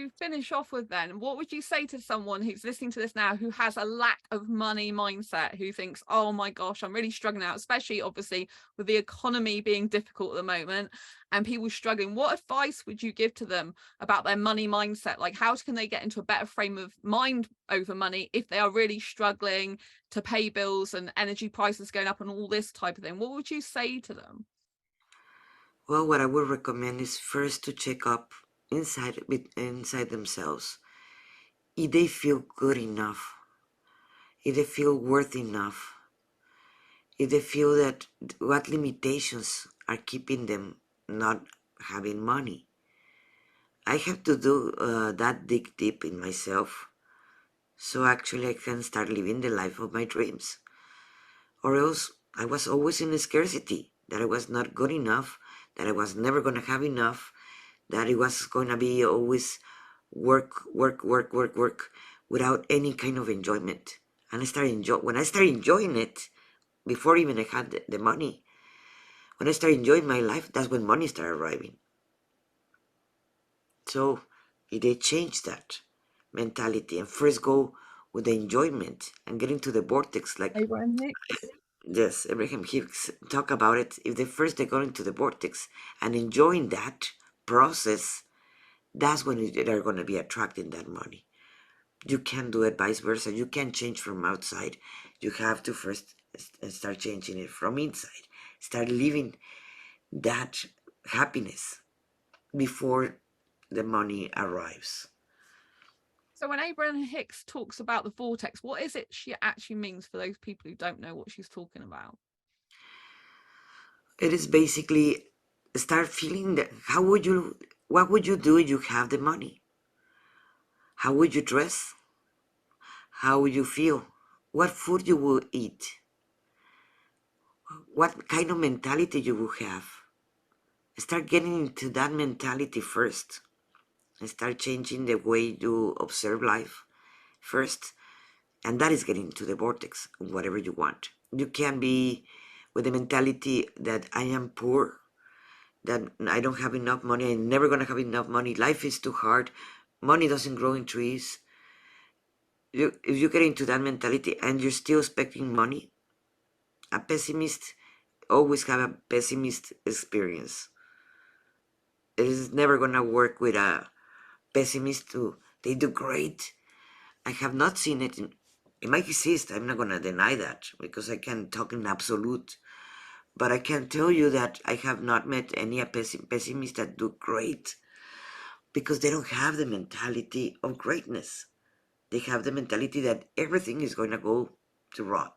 to finish off with then, what would you say to someone who's listening to this now who has a lack of money mindset, who thinks, oh my gosh, I'm really struggling out, especially obviously with the economy being difficult at the moment and people struggling? What advice would you give to them about their money mindset? Like, how can they get into a better frame of mind over money if they are really struggling to pay bills and energy prices going up and all this type of thing? What would you say to them? Well, what I would recommend is first to check up inside themselves. If they feel good enough, if they feel worth enough, if they feel that what limitations are keeping them not having money. I have to do that dig deep in myself so actually I can start living the life of my dreams. Or else I was always in a scarcity, that I was not good enough, that I was never going to have enough, that it was going to be always work, work, work, work, work, without any kind of enjoyment. And when I started enjoying it, before even I had the money, when I started enjoying my life, that's when money started arriving. So if they change that mentality and first go with the enjoyment and get into the vortex, like Abraham Hicks. yes, Abraham Hicks talk about it. If they go into the vortex and enjoying that process, that's when they're going to be attracting that money. You can't do it vice versa. You can't change from outside. You have to first start changing it from inside. Start living that happiness before the money arrives. So when Abraham Hicks talks about the vortex, what is it she actually means for those people who don't know what she's talking about? It is basically start feeling that what would you do if you have the money? How would you dress? How would you feel? What food you will eat? What kind of mentality you will have? Start getting into that mentality first. And start changing the way you observe life first. And that is getting to the vortex, whatever you want. You can be with the mentality that I am poor, that I don't have enough money, I'm never gonna have enough money, life is too hard, money doesn't grow in trees. If you get into that mentality and you're still expecting money, a pessimist always have a pessimist experience. It is never gonna work with a pessimist too. They do great. I have not seen it. It might exist. I'm not gonna deny that because I can talk in absolute. But I can tell you that I have not met any pessimists that do great because they don't have the mentality of greatness. They have the mentality that everything is going to go to rot.